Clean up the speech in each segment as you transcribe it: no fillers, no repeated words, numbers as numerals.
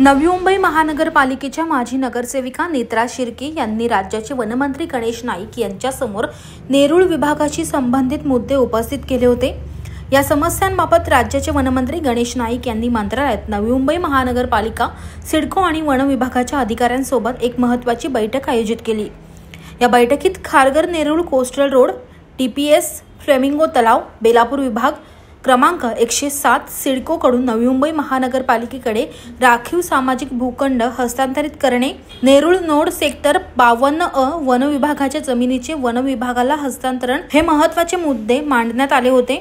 नवी मुंबई महानगरपालिकेच्या माजी नगरसेविका नेत्रा शिर्के यांनी राज्याचे वनमंत्री गणेश नाईक यांच्यासमोर नेरूळ विभागाशी संबंधित मुद्दे उपस्थित केले होते। या समस्यांबाबत राज्याचे वनमंत्री गणेश नाईक यांनी मंत्रालयात नवी मुंबई महानगरपालिका, सिडको आणि वन विभागाच्या अधिकाऱ्यांसोबत एक महत्त्वाची बैठक आयोजित केली। या बैठकीत Kharghar Nerul coastal road, TPS, flamingo तलाव, बेलापूर विभाग क्रमांक 107 सिडको कडून नवी मुंबई महानगरपालिकेकडे राखीव सामाजिक भूखंड हस्तांतरित करणे, Nerul node sector 52A one विभागाच्या जमिनीचे वन विभागाला हस्तांतरण हे महत्त्वाचे मुद्दे मांडण्यात आले होते।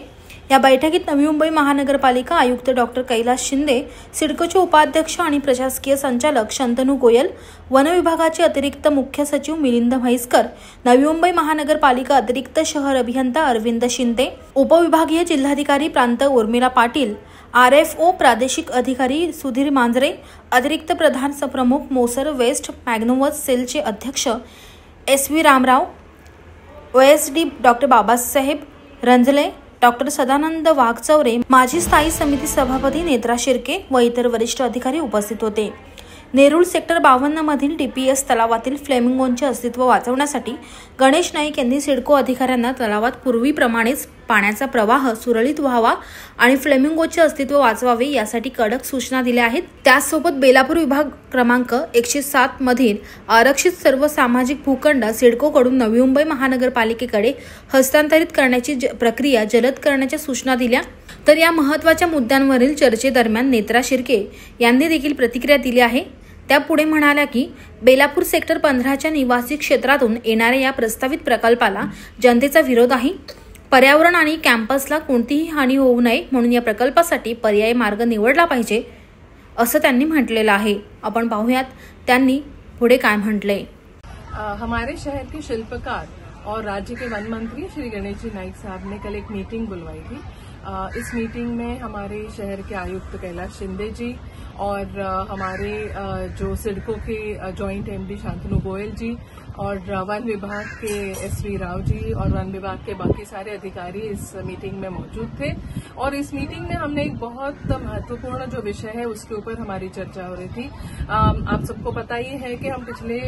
या बैठकीत नवी मुंबई महानगरपालिका आयुक्त डॉक्टर कैलास शिंदे, सिडकोचे उपाध्यक्ष आणि प्रशासकीय संचालक शंतनू गोयल, वन विभागाचे अतिरिक्त मुख्य सचिव मिलिंद म्हैसकर, नवी मुंबई महानगरपालिका अतिरिक्त शहर अभियंता अरविंद शिंदे, उपविभागीय जिल्हाधिकारी प्रांत उर्मिला पाटील, RFO प्रादेशिक अधिकारी सुधीर मांजरे, अतिरिक्त प्रधान प्रमुख मोसर वेस्ट मॅग्नोवस सेलचे अध्यक्ष SV Ramrao, OSD doctor Babasaheb Ranjale, doctor Sadanand Waghchaure, माजी स्थायी समिती सभापती नेत्रा शिर्के व इतर वरिष्ठ अधिकारी उपस्थित होते। नेरूळ सेक्टर 52 मधील TPS तलावातील फ्लेमिंगोचे अस्तित्व वाचवण्यासाठी गणेश नाईक यांनी सिडको अधिकाऱ्यांना तलावात पूर्वीप्रमाणेच पाण्याचा प्रवाह सुरळीत व्हावा आणि फ्लेमिंगोचे अस्तित्व वाचवावे यासाठी कडक सूचना दिल्या आहेत। त्यासोबत बेलापूर विभाग क्रमांक 107 मधील आरक्षित सर्व सामाजिक भूखंड सिडको कडून नवी मुंबई महानगरपालिकेकडे हस्तांतरित करण्याची प्रक्रिया जलद करण्याच्या सूचना दिल्या। तर या महत्त्वाच्या मुद्द्यांवरील चर्चेदरम्यान नेत्रा शिर्के यांनी देखील प्रतिक्रिया दिली आहे। त्या पुढे म्हणाल्या की बेलापूर सेक्टर 15च्या निवासी क्षेत्रातून येणाऱ्या या प्रस्तावित प्रकल्पाला जनतेचा विरोध आहे। पर्यावरण आणि कॅम्पसला कोणतीही हानी होऊ नये म्हणून या प्रकल्पासाठी पर्यायी मार्ग निवडला पाहिजे असं त्यांनी म्हटलेलं आहे। आपण पाहूयात त्यांनी पुढे काय म्हटले। हमारे शहर के शिल्पकार और राज्य के वन मंत्री श्री गणेश जी नाइक साहब ने कल एक मीटिंग बुलवाई थी। इस मीटिंग में हमारे शहर के आयुक्त कैलाश शिंदे जी और हमारे जो सिडको के जॉइंट MD शांतनु गोयल जी और वन विभाग के SV राव जी और वन विभाग के बाकी सारे अधिकारी इस मीटिंग में मौजूद थे। और इस मीटिंग में हमने एक बहुत महत्वपूर्ण जो विषय है उसके ऊपर हमारी चर्चा हो रही थी। आप सबको पता ही है कि हम पिछले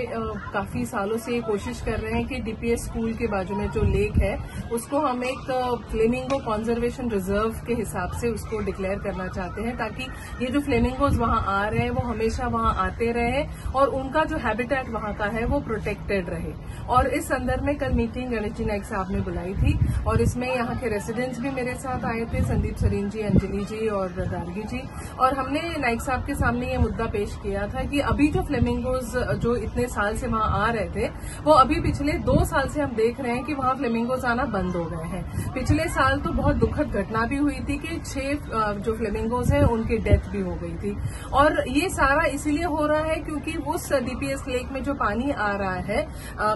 काफी सालों से ये कोशिश कर रहे हैं कि DPS स्कूल के बाजू में जो लेक है उसको हम एक फ्लेमिंगो कंजर्वेशन रिजर्व के हिसाब से उसको डिक्लेयर करना चाहते हैं, ताकि ये जो फ्लेमिंगोज वहां आ रहे हैं वो हमेशा वहां आते रहे और उनका जो हैबिटेट वहां का है वो प्रोटेक्टेड रहे। और इस संदर्भ में कल मीटिंग गणेश जी नाइक साहब ने बुलाई थी और इसमें यहाँ के रेसिडेंट्स भी मेरे साथ आए थे, संदीप सरीन जी, अंजलि जी और गार्गी जी। और हमने नाइक साहब के सामने ये मुद्दा पेश किया था कि अभी जो फ्लेमिंगोज जो इतने साल से वहां आ रहे थे वो अभी पिछले 2 साल से हम देख रहे हैं कि वहां फ्लेमिंगोज आना बंद हो गए हैं। पिछले साल तो बहुत दुखद घटना भी हुई थी कि 6 जो फ्लेमिंगोज हैं उनकी डेथ भी हो गई थी। और ये सारा इसीलिए हो रहा है क्योंकि उस DPS लेक में जो पानी आ रहा है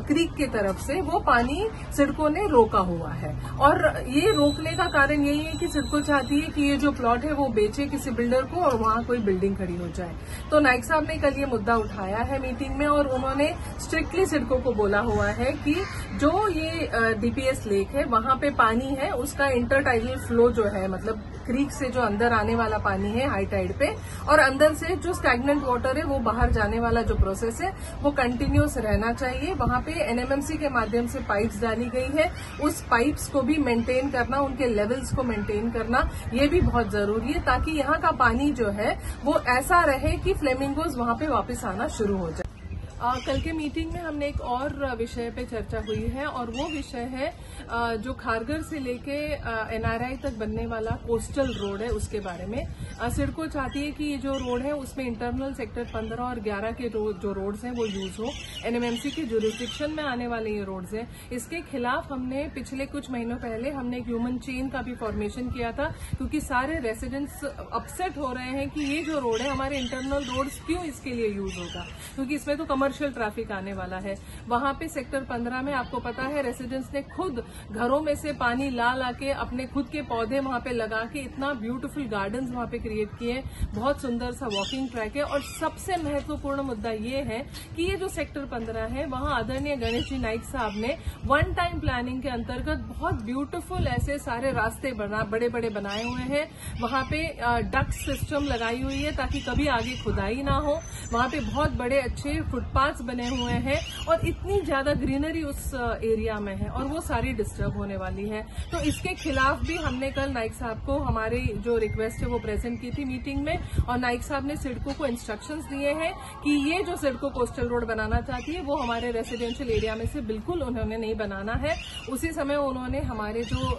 क्रीक की तरफ से, वो पानी सिडको ने रोका हुआ है। और ये रोकने का कारण यही है कि सिडको चाहती है कि ये जो प्लॉट है वो बेचे किसी बिल्डर को और वहां कोई बिल्डिंग खड़ी हो जाए। तो नाइक साहब ने कल ये मुद्दा उठाया है मीटिंग में और उन्होंने स्ट्रिक्टली सिडको को बोला हुआ है कि जो ये DPS लेक है वहां पे पानी है उसका इंटरटाइडल फ्लो जो है, मतलब क्रीक से जो अंदर आने वाला पानी है हाई टाइड पे और अंदर से जो स्टैग्नेंट वाटर है वो बाहर जाने वाला जो प्रोसेस है वो कंटिन्यूस रहना चाहिए। वहां पे NMMC के माध्यम से पाइप्स डाली गई है, उस पाइप्स को भी मेंटेन करना, उनके लेवल्स को मेंटेन करना ये भी बहुत जरूरी है, ताकि यहाँ का पानी जो है वो ऐसा रहे कि फ्लेमिंगोज वहां पे वापस आना शुरू हो जाए। कल के मीटिंग में हमने एक और विषय पे चर्चा हुई है और वो विषय है जो खारघर से लेके NRI तक बनने वाला कोस्टल रोड है उसके बारे में। सिडको चाहती है कि ये जो रोड है उसमें इंटरनल सेक्टर 15 और 11 के जो रोड्स हैं वो यूज हो। NMMC के जुरिस्डिक्शन में आने वाले ये रोड्स हैं, इसके खिलाफ हमने पिछले कुछ महीनों पहले हमने एक ह्यूमन चेन का भी फॉर्मेशन किया था, क्योंकि सारे रेसिडेंट्स अपसेट हो रहे हैं कि ये जो रोड है हमारे इंटरनल रोड्स क्यों इसके लिए यूज होगा, क्योंकि इसमें तो कमर्शियल कमर्शियल ट्रैफिक आने वाला है। वहां पे सेक्टर 15 में आपको पता है रेसिडेंट्स ने खुद घरों में से पानी ला के अपने खुद के पौधे वहां पे लगा के इतना ब्यूटीफुल गार्डन्स वहां पे क्रिएट किए, बहुत सुंदर सा वॉकिंग ट्रैक है। और सबसे महत्वपूर्ण मुद्दा ये है कि ये जो सेक्टर 15 है वहां आदरणीय गणेश जी नाइक साहब ने वन टाइम प्लानिंग के अंतर्गत बहुत ब्यूटीफुल ऐसे सारे रास्ते बड़े बड़े बनाए हुए हैं। वहां पे डक सिस्टम लगाई हुई है ताकि कभी आगे खुदाई ना हो। वहां पे बहुत बड़े अच्छे फुटपाथ्स बने हुए हैं और इतनी ज्यादा ग्रीनरी उस एरिया में है और वो सारी डिस्टर्ब होने वाली है। तो इसके खिलाफ भी हमने कल नाइक साहब को हमारी जो रिक्वेस्ट है वो प्रेजेंट की थी मीटिंग में, और नाइक साहब ने सिडको को इंस्ट्रक्शंस दिए हैं कि ये जो सिडको कोस्टल रोड बनाना चाहती है वो हमारे रेसिडेंशियल एरिया में से बिल्कुल उन्होंने नहीं बनाना है। उसी समय उन्होंने हमारे जो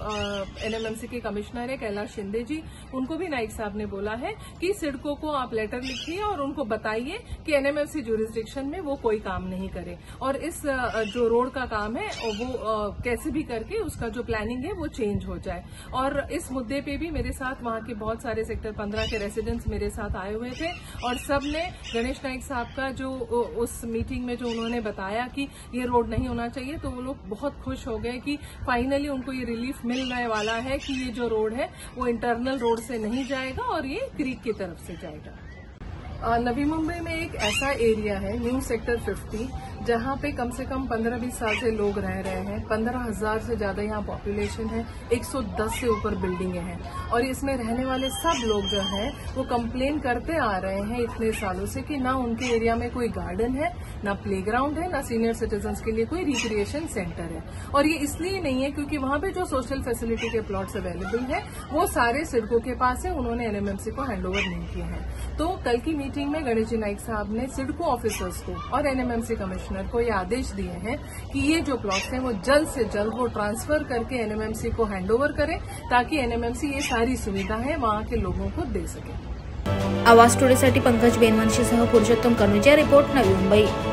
एनएमएमसी के कमिश्नर है कैलाश शिंदे जी, उनको भी नाइक साहब ने बोला है कि सिडको को आप लेटर लिखिए और उनको बताइए कि एनएमएमसी ज्यूरिसडिक्शन में वो कोई काम नहीं करे और इस जो रोड का काम है वो कैसे भी करके उसका जो प्लानिंग है वो चेंज हो जाए। और इस मुद्दे पे भी मेरे साथ वहां के बहुत सारे सेक्टर 15 के रेसिडेंट्स मेरे साथ आए हुए थे और सबने गणेश नाइक साहब का जो उस मीटिंग में जो उन्होंने बताया कि ये रोड नहीं होना चाहिए, तो वो लोग बहुत खुश हो गए कि फाइनली उनको ये रिलीफ मिलने वाला है कि ये जो रोड है वो इंटरनल रोड से नहीं जाएगा और ये क्रीक की तरफ से जाएगा। नवी मुंबई में एक ऐसा एरिया है न्यू सेक्टर 50 जहां पे कम से कम 15-20 साल से लोग रह रहे हैं। 15,000 से ज्यादा यहाँ पॉपुलेशन है, 110 से ऊपर बिल्डिंगें हैं और इसमें रहने वाले सब लोग जो हैं वो कंप्लेन करते आ रहे हैं इतने सालों से कि ना उनके एरिया में कोई गार्डन है, ना प्लेग्राउंड है, ना सीनियर सिटीजन्स के लिए कोई रिक्रिएशन सेंटर है। और ये इसलिए नहीं है क्योंकि वहां पे जो सोशल फैसिलिटी के प्लॉट्स अवेलेबल है वो सारे सिडको के पास है, उन्होंने एनएमएमसी को हैंडओवर नहीं किए हैं। तो कल की मीटिंग में गणेश जी नाइक साहब ने सिडको ऑफिसर्स को और एनएमएमसी कमिश्नर को ये आदेश दिए हैं कि ये जो प्लॉट्स हैं वो जल्द से जल्द वो ट्रांसफर करके एनएमएमसी को हैंडओवर करें ताकि एनएमएमसी ये सारी सुविधाएं वहां के लोगों को दे सके। आवाज टुडेसाठी पंकज बेनवंशीसह पुरुषोत्तम कनुजा, रिपोर्ट नवी मुंबई।